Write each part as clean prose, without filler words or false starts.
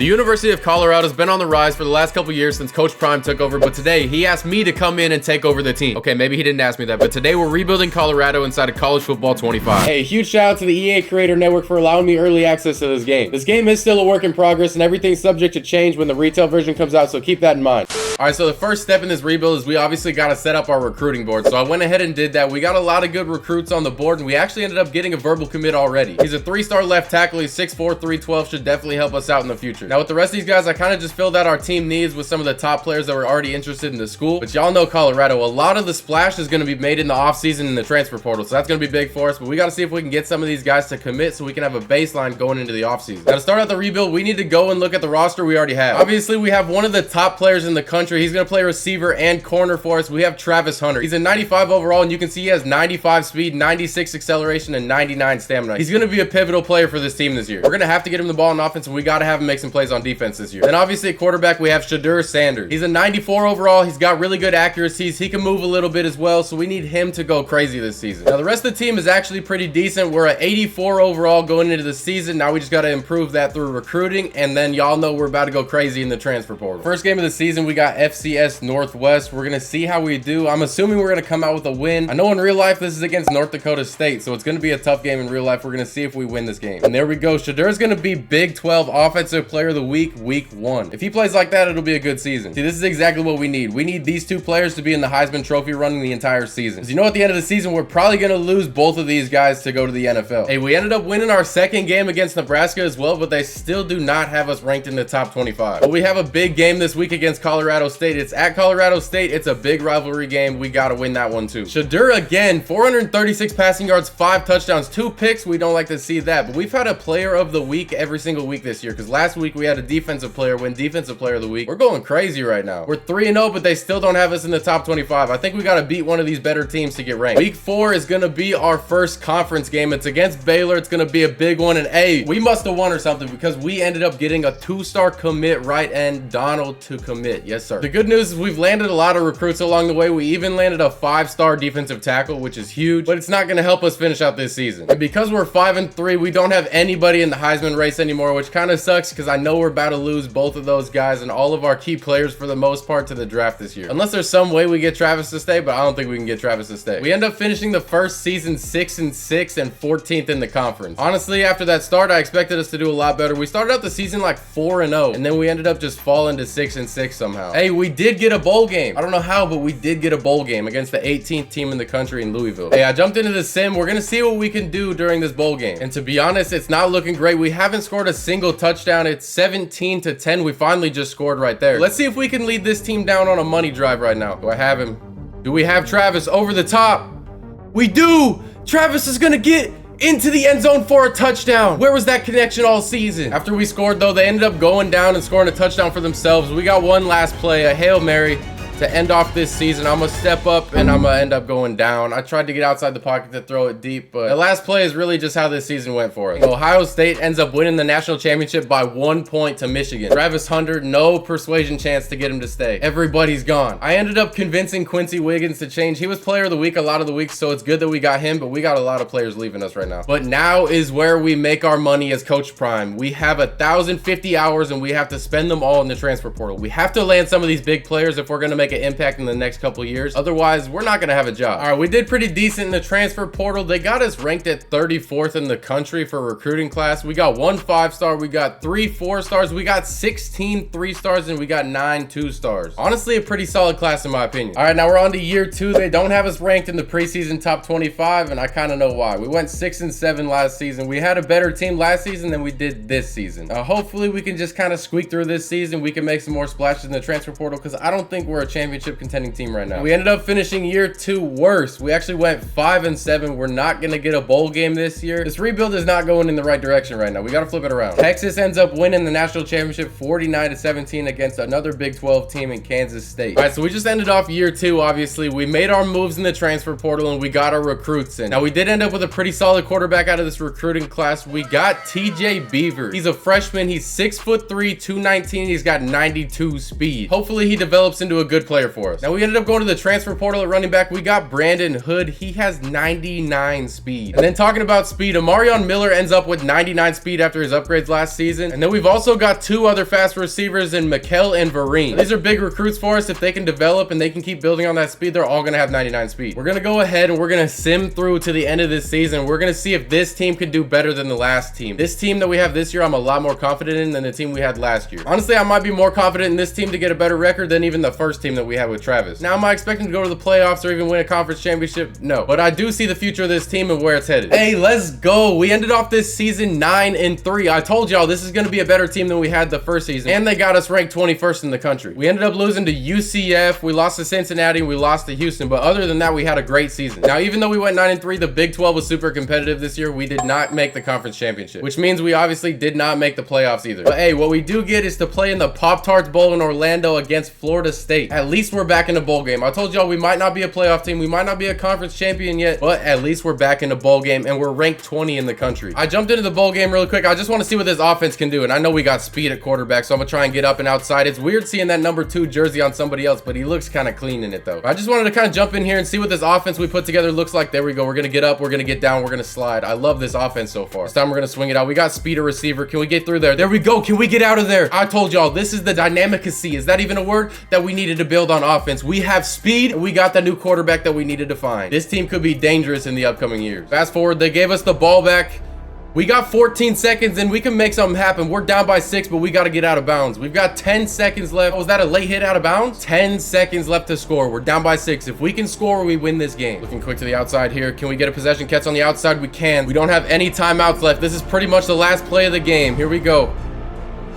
The University of Colorado has been on the rise for the last couple years since Coach Prime took over, but today he asked me to come in and take over the team. Okay, maybe he didn't ask me that, but today we're rebuilding Colorado inside of College Football 25. Hey, huge shout out to the EA Creator Network for allowing me early access to this game. This game is still a work in progress and everything's subject to change when the retail version comes out, so keep that in mind. Alright, so the first step in this rebuild is we obviously got to set up our recruiting board. So I went ahead and did that. We got a lot of good recruits on the board, and we actually ended up getting a verbal commit already. He's a 3-star left tackle. He's 6'4", 312, should definitely help us out in the future. Now with the rest of these guys, I kind of just filled out our team needs with some of the top players that were already interested in the school. But y'all know Colorado, a lot of the splash is going to be made in the offseason in the transfer portal. So that's going to be big for us. But we got to see if we can get some of these guys to commit so we can have a baseline going into the offseason. Now to start out the rebuild, we need to go and look at the roster we already have. Obviously, we have one of the top players in the country. He's going to play receiver and corner for us. We have Travis Hunter. He's a 95 overall, and you can see he has 95 speed, 96 acceleration, and 99 stamina. He's going to be a pivotal player for this team this year. We're going to have to get him the ball in offense, and we got to have him make some plays on defense this year. Then obviously at quarterback, we have Shedeur Sanders. He's a 94 overall. He's got really good accuracies. He can move a little bit as well, so we need him to go crazy this season. Now, the rest of the team is actually pretty decent. We're at 84 overall going into the season. Now we just got to improve that through recruiting, and then y'all know we're about to go crazy in the transfer portal. First game of the season, we got FCS Northwest. We're going to see how we do. I'm assuming we're going to come out with a win. I know in real life this is against North Dakota State, so it's going to be a tough game in real life. We're going to see if we win this game. And there we go. Shedeur's going to be Big 12 Offensive Player of the Week, Week 1. If he plays like that, it'll be a good season. See, this is exactly what we need. We need these two players to be in the Heisman Trophy running the entire season. Because you know, at the end of the season, we're probably going to lose both of these guys to go to the NFL. Hey, we ended up winning our second game against Nebraska as well, but they still do not have us ranked in the top 25. But we have a big game this week against Colorado State. It's at Colorado State. It's a big rivalry game. We got to win that one too. Shedeur again, 436 passing yards, 5 touchdowns, 2 picks. We don't like to see that, but we've had a player of the week every single week this year, because last week we had a defensive player win defensive player of the week. We're going crazy right now. We're 3-0, but they still don't have us in the top 25. I think we got to beat one of these better teams to get ranked. Week 4 is going to be our first conference game. It's against Baylor. It's going to be a big one, and hey, we must have won or something, because we ended up getting a 2-star commit right end, Donald to commit. Yes, sir. The good news is we've landed a lot of recruits along the way. We even landed a 5-star defensive tackle, which is huge, but it's not going to help us finish out this season. And because we're 5-3, we don't have anybody in the Heisman race anymore, which kind of sucks, because I know we're about to lose both of those guys and all of our key players for the most part to the draft this year. Unless there's some way we get Travis to stay, but I don't think we can get Travis to stay. We end up finishing the first season 6-6 and 14th in the conference. Honestly, after that start, I expected us to do a lot better. We started out the season like 4-0, and then we ended up just falling to 6-6 somehow. Hey, we did get a bowl game. I don't know how, but we did get a bowl game against the 18th team in the country in Louisville. Hey, I jumped into the sim. We're gonna see what we can do during this bowl game. And to be honest, it's not looking great. We haven't scored a single touchdown. It's 17-10. We finally just scored right there. Let's see if we can lead this team down on a money drive right now. Do I have him? Do we have Travis over the top? We do! Travis is gonna get into the end zone for a touchdown. Where was that connection all season? After we scored though, they ended up going down and scoring a touchdown for themselves. We got one last play, a Hail Mary to end off this season. I'm gonna step up and I'm gonna end up going down. I tried to get outside the pocket to throw it deep, but the last play is really just how this season went for us. Ohio State ends up winning the national championship by 1 point to Michigan. Travis Hunter, no persuasion chance to get him to stay. Everybody's gone. I ended up convincing Quincy Wiggins to change. He was player of the week a lot of the weeks, so it's good that we got him, but we got a lot of players leaving us right now. But now is where we make our money as Coach Prime. We have 1,050 hours and we have to spend them all in the transfer portal. We have to land some of these big players if we're gonna make an impact in the next couple of years. Otherwise, we're not gonna have a job. All right, we did pretty decent in the transfer portal. They got us ranked at 34th in the country for recruiting class. We got 1 5-star, we got 3 4-stars, we got 16 3-stars, and we got 9 2-stars. Honestly, a pretty solid class in my opinion. All right, now we're on to year 2. They don't have us ranked in the preseason top 25, and I kind of know why. We went 6-7 last season. We had a better team last season than we did this season. Hopefully, we can just kind of squeak through this season. We can make some more splashes in the transfer portal, because I don't think we're a championship contending team right now. We ended up finishing year 2 worse. We actually went 5-7. We're not gonna get a bowl game this year. This rebuild is not going in the right direction right now. We gotta flip it around. Texas ends up winning the national championship 49-17 against another Big 12 team in Kansas State. All right, so we just ended off year 2. Obviously, we made our moves in the transfer portal and we got our recruits in. Now we did end up with a pretty solid quarterback out of this recruiting class. We got TJ Beaver. He's a freshman. He's 6'3", 219. He's got 92 speed. Hopefully he develops into a good player for us. Now, we ended up going to the transfer portal at running back. We got Brandon Hood. He has 99 speed. And then talking about speed, Amarion Miller ends up with 99 speed after his upgrades last season. And then we've also got 2 other fast receivers in Mikel and Vereen. These are big recruits for us. If they can develop and they can keep building on that speed, they're all going to have 99 speed. We're going to go ahead and we're going to sim through to the end of this season. We're going to see if this team can do better than the last team. This team that we have this year, I'm a lot more confident in than the team we had last year. Honestly, I might be more confident in this team to get a better record than even the first team that we had with Travis. Now, am I expecting to go to the playoffs or even win a conference championship? No, but I do see the future of this team and where it's headed. Hey, let's go. We ended off this season 9-3. I told y'all this is going to be a better team than we had the first season, and they got us ranked 21st in the country. We ended up losing to UCF, we lost to Cincinnati, and we lost to Houston, but other than that, we had a great season. Now, even though we went 9-3, the Big 12 was super competitive this year. We did not make the conference championship, which means we obviously did not make the playoffs either. But hey, what we do get is to play in the Pop-Tarts Bowl in Orlando against Florida State. At least we're back in the bowl game. I told y'all we might not be a playoff team, we might not be a conference champion yet, but at least we're back in the bowl game and we're ranked 20 in the country. I jumped into the bowl game really quick. I just want to see what this offense can do, and I know we got speed at quarterback, so I'm gonna try and get up and outside. It's weird seeing that number 2 jersey on somebody else, but he looks kind of clean in it though. I just wanted to kind of jump in here and see what this offense we put together looks like. There we go. We're gonna get up, we're gonna get down, we're gonna slide. I love this offense so far. This time we're gonna swing it out. We got speed at receiver. Can we get through there? There we go. Can we get out of there? I told y'all this is the dynamicacy. Is that even a word? That we needed to build on offense. We have speed and we got the new quarterback that we needed to find. This team could be dangerous in the upcoming years. Fast forward, they gave us the ball back. We got 14 seconds and we can make something happen. We're down by 6, but we got to get out of bounds. We've got 10 seconds left. Oh, was that a late hit out of bounds? 10 seconds left to score. We're down by 6. If we can score, we win this game. Looking quick to the outside here. Can we get a possession catch on the outside? We can. We don't have any timeouts left. This is pretty much the last play of the game. Here we go.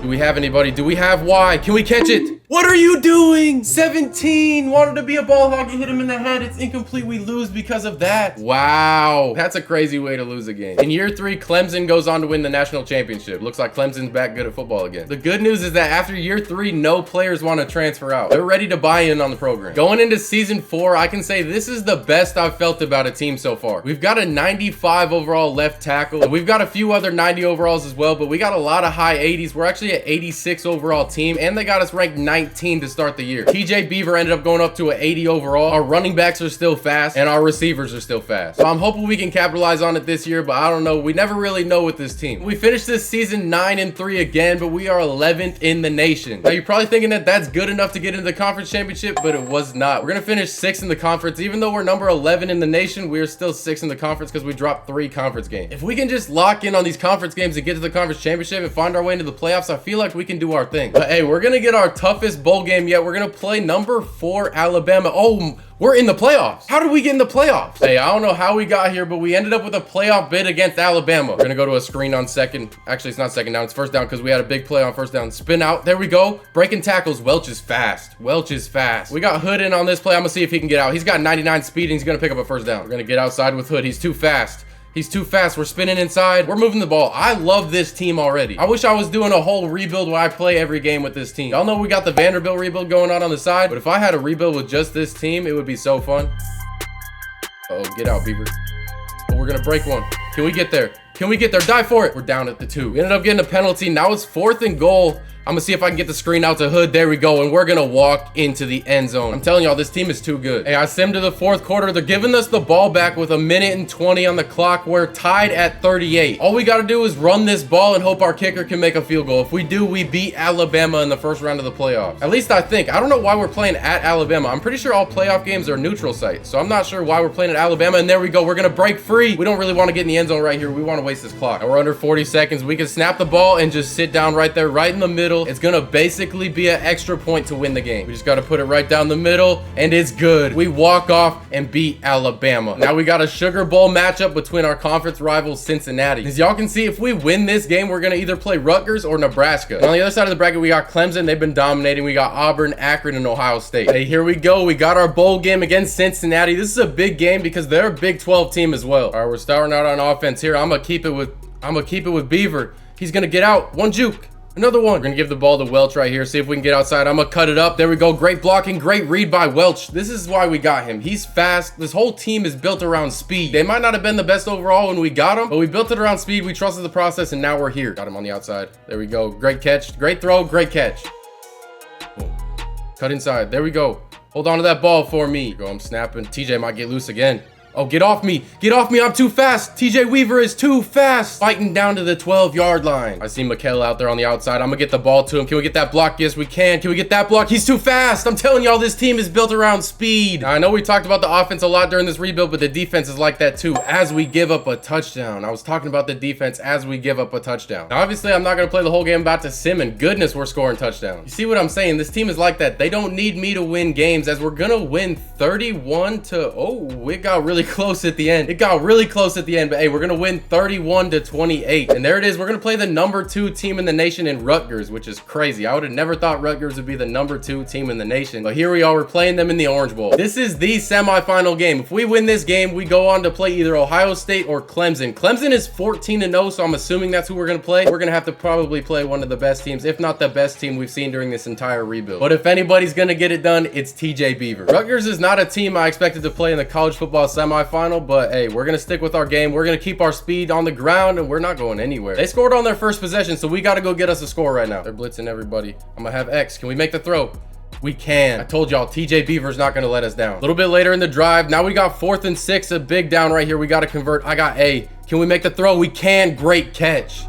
Do we have anybody? Do we have Y? Can we catch it? What are you doing? 17 wanted to be a ball hog and hit him in the head. It's incomplete. We lose because of that. Wow. That's a crazy way to lose a game. In year 3, Clemson goes on to win the national championship. Looks like Clemson's back good at football again. The good news is that after year 3, no players want to transfer out. They're ready to buy in on the program. Going into season 4, I can say this is the best I've felt about a team so far. We've got a 95 overall left tackle. We've got a few other 90 overalls as well, but we got a lot of high 80s. We're actually an 86 overall team, and they got us ranked 19 to start the year. TJ Beaver ended up going up to an 80 overall. Our running backs are still fast, and our receivers are still fast. So I'm hoping we can capitalize on it this year, but I don't know. We never really know with this team. We finished this season 9-3 again, but we are 11th in the nation. Now, you're probably thinking that that's good enough to get into the conference championship, but it was not. We're going to finish 6th in the conference. Even though we're number 11 in the nation, we are still 6th in the conference because we dropped 3 conference games. If we can just lock in on these conference games and get to the conference championship and find our way into the playoffs, I feel like we can do our thing. But hey, we're going to get our toughest bowl game yet. We're going to play number 4 Alabama. Oh, we're in the playoffs. How did we get in the playoffs? Hey, I don't know how we got here, but we ended up with a playoff bid against Alabama. We're gonna go to a screen on second. Actually, it's not second down, it's first down because we had a big play on first down. Spin out, there we go. Breaking tackles, Welch is fast. Welch is fast. We got Hood in on this play. I'm gonna see if he can get out. He's got 99 speed and he's gonna pick up a first down. We're gonna get outside with Hood. He's too fast. He's too fast. We're spinning inside. We're moving the ball. I love this team already. I wish I was doing a whole rebuild where I play every game with this team. Y'all know we got the Vanderbilt rebuild going on the side, but if I had a rebuild with just this team, it would be so fun. Uh-oh, get out, Beaver. Oh, we're gonna break one. Can we get there? Can we get there? Die for it. We're down at the 2. We ended up getting a penalty. Now it's 4th and goal. I'm gonna see if I can get the screen out to Hood. There we go. And we're gonna walk into the end zone. I'm telling y'all, this team is too good. Hey, I simmed to the 4th quarter. They're giving us the ball back with 1:20 on the clock. We're tied at 38. All we gotta do is run this ball and hope our kicker can make a field goal. If we do, we beat Alabama in the first round of the playoffs. At least I think. I don't know why we're playing at Alabama. I'm pretty sure all playoff games are neutral sites. So I'm not sure why we're playing at Alabama. And there we go. We're gonna break free. We don't really want to get in the end zone right here. We want to waste this clock. And we're under 40 seconds. We can snap the ball and just sit down right there, right in the middle. It's gonna basically be an extra point to win the game. We just got to put it right down the middle, and it's good. We walk off and beat Alabama. Now we got a Sugar Bowl matchup between our conference rivals, Cincinnati. As y'all can see, if we win this game, we're going to either play Rutgers or Nebraska. And on the other side of the bracket, we got Clemson. They've been dominating. We got Auburn, Akron, and Ohio State. Hey, here we go. We got our bowl game against Cincinnati. This is a big game because they're a Big 12 team as well. All right, we're starting out on offense here. I'm gonna keep it with Beaver. He's gonna get out. One juke. Another one. We're gonna give the ball to Welch right here. See if we can get outside. I'm gonna cut it up. There we go. Great blocking. Great read by Welch. This is why we got him. He's fast. This whole team is built around speed. They might not have been the best overall when we got him, but we built it around speed. We trusted the process, and now we're here. Got him on the outside. There we go. Great catch. Great throw. Great catch. Boom. Cut inside. There we go. Hold on to that ball for me. Go, I'm snapping. TJ might get loose again. Oh, get off me. Get off me. I'm too fast. TJ Weaver is too fast. Fighting down to the 12-yard line. I see Mikel out there on the outside. I'm going to get the ball to him. Can we get that block? Yes, we can. Can we get that block? He's too fast. I'm telling y'all, this team is built around speed. Now, I know we talked about the offense a lot during this rebuild, but the defense is like that too. As we give up a touchdown. I was talking about the defense as we give up a touchdown. Now, obviously, I'm not going to play the whole game. I'm about to sim, and goodness, we're scoring touchdowns. You see what I'm saying? This team is like that. They don't need me to win games, as we're going to win 31 to... Oh, it got really close at the end. It got really close at the end, but hey, we're going to win 31 to 28. And there it is. We're going to play the #2 team in the nation in Rutgers, which is crazy. I would have never thought Rutgers would be the #2 team in the nation. But here we are. We're playing them in the Orange Bowl. This is the semifinal game. If we win this game, we go on to play either Ohio State or Clemson. Clemson is 14-0, so I'm assuming that's who we're going to play. We're going to have to probably play one of the best teams, if not the best team we've seen during this entire rebuild. But if anybody's going to get it done, it's TJ Beaver. Rutgers is not a team I expected to play in the college football semifinal, but hey, we're going to stick with our game. We're going to keep our speed on the ground, and we're not going anywhere. They scored on their first possession, so we got to go get us a score right now. They're blitzing everybody. I'm going to have X. Can we make the throw? We can. I told y'all, TJ Beaver's not going to let us down. A little bit later in the drive, now we got 4th and 6, a big down right here. We got to convert. I got A. Can we make the throw? We can. Great catch.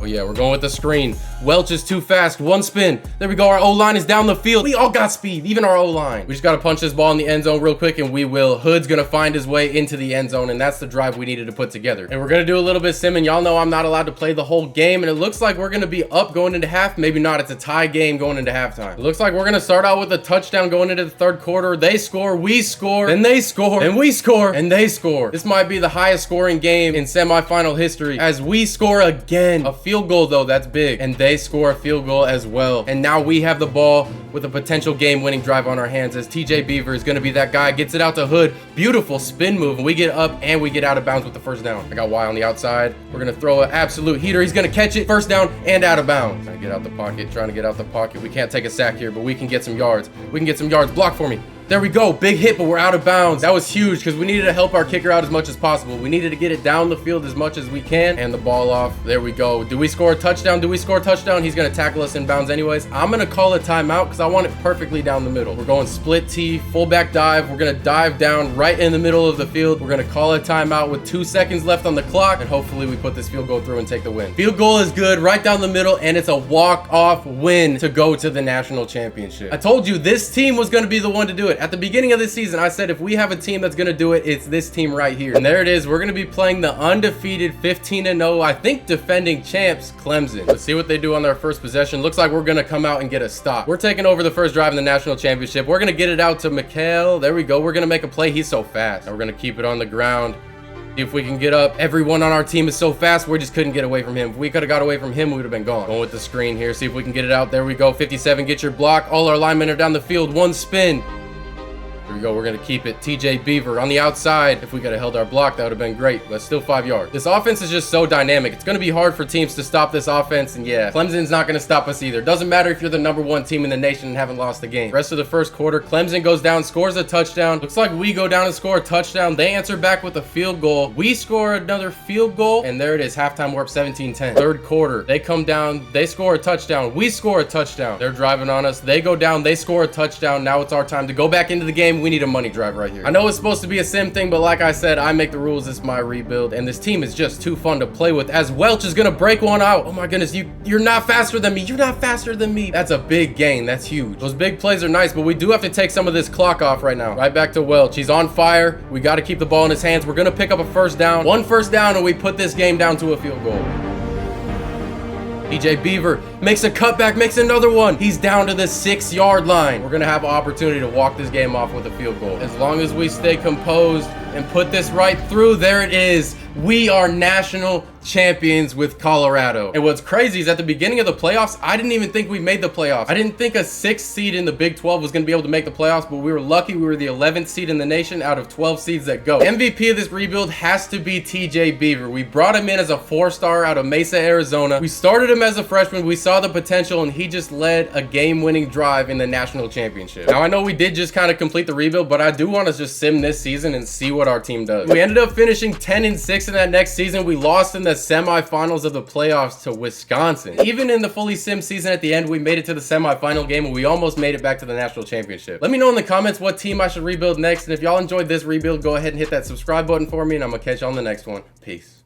Oh yeah, we're going with the screen. Welch is too fast. One spin. There we go. Our O-line is down the field. We all got speed, even our O-line. We just got to punch this ball in the end zone real quick, and we will. Hood's going to find his way into the end zone, and that's the drive we needed to put together. And we're going to do a little bit sim, and y'all know I'm not allowed to play the whole game, and it looks like we're going to be up going into half. Maybe not. It's a tie game going into halftime. It looks like we're going to start out with a touchdown going into the 3rd quarter. They score. We score. Then they score. And we score. And they score. This might be the highest scoring game in semifinal history as we score again. A field goal, though. That's big. And they score a field goal as well. And now we have the ball with a potential game-winning drive on our hands as TJ Beaver is going to be that guy. Gets it out to Hood. Beautiful spin move. And we get up and we get out of bounds with the first down. I got Y on the outside. We're going to throw an absolute heater. He's going to catch it. First down and out of bounds. Trying to get out the pocket. Trying to get out the pocket. We can't take a sack here, but we can get some yards. We can get some yards. Block for me. There we go. Big hit, but we're out of bounds. That was huge because we needed to help our kicker out as much as possible. We needed to get it down the field as much as we can and the ball off. There we go. Do we score a touchdown? Do we score a touchdown? He's going to tackle us in bounds anyways. I'm going to call a timeout because I want it perfectly down the middle. We're going split T, fullback dive. We're going to dive down right in the middle of the field. We're going to call a timeout with 2 seconds left on the clock, and hopefully we put this field goal through and take the win. Field goal is good right down the middle, and it's a walk-off win to go to the national championship. I told you this team was going to be the one to do it. At the beginning of this season, I said if we have a team that's going to do it, it's this team right here. And there it is. We're going to be playing the undefeated 15-0, I think defending champs, Clemson. Let's see what they do on their first possession. Looks like we're going to come out and get a stop. We're taking over the first drive in the national championship. We're going to get it out to Mikel. There we go. We're going to make a play. He's so fast. Now we're going to keep it on the ground. See if we can get up. Everyone on our team is so fast, we just couldn't get away from him. If we could have got away from him, we would have been gone. Going with the screen here. See if we can get it out. There we go. 57, get your block. All our linemen are down the field. One spin. Here we go. We're going to keep it. TJ Beaver on the outside. If we could have held our block, that would have been great, but still 5 yards. This offense is just so dynamic. It's going to be hard for teams to stop this offense, and yeah, Clemson's not going to stop us either. Doesn't matter if you're the #1 team in the nation and haven't lost the game. Rest of the first quarter, Clemson goes down, scores a touchdown. Looks like we go down and score a touchdown. They answer back with a field goal. We score another field goal, and there it is. Halftime, we're up 17-10. Third quarter, they come down. They score a touchdown. We score a touchdown. They're driving on us. They go down. They score a touchdown. Now it's our time to go back into the game. We need a money drive right here. I know it's supposed to be a sim thing, but like I said, I make the rules. It's my rebuild, and this team is just too fun to play with as Welch is gonna break one out. Oh my goodness, you're not faster than me. You're not faster than me. That's a big gain. That's huge. Those big plays are nice, but we do have to take some of this clock off right now. Right back to Welch. He's on fire. We got to keep the ball in his hands. We're gonna pick up a first down. One first down, and we put this game down to a field goal. TJ Beaver makes a cutback, makes another one. He's down to the 6-yard line. We're going to have an opportunity to walk this game off with a field goal. As long as we stay composed and put this right through, there it is. We are national champions with Colorado. And what's crazy is at the beginning of the playoffs, I didn't even think we made the playoffs. I didn't think a 6th seed in the Big 12 was going to be able to make the playoffs, but we were lucky. We were the 11th seed in the nation out of 12 seeds that go. MVP of this rebuild has to be TJ Beaver. We brought him in as a 4-star out of Mesa, Arizona. We started him as a freshman. We saw the potential, and he just led a game-winning drive in the national championship. Now, I know we did just kind of complete the rebuild, but I do want to just sim this season and see what our team does. We ended up finishing 10-6 6 in that next season, we lost in the semifinals of the playoffs to Wisconsin. Even in the fully sim season at the end, we made it to the semifinal game and we almost made it back to the national championship. Let me know in the comments what team I should rebuild next, and if y'all enjoyed this rebuild, go ahead and hit that subscribe button for me, and I'm gonna catch you on the next one. Peace.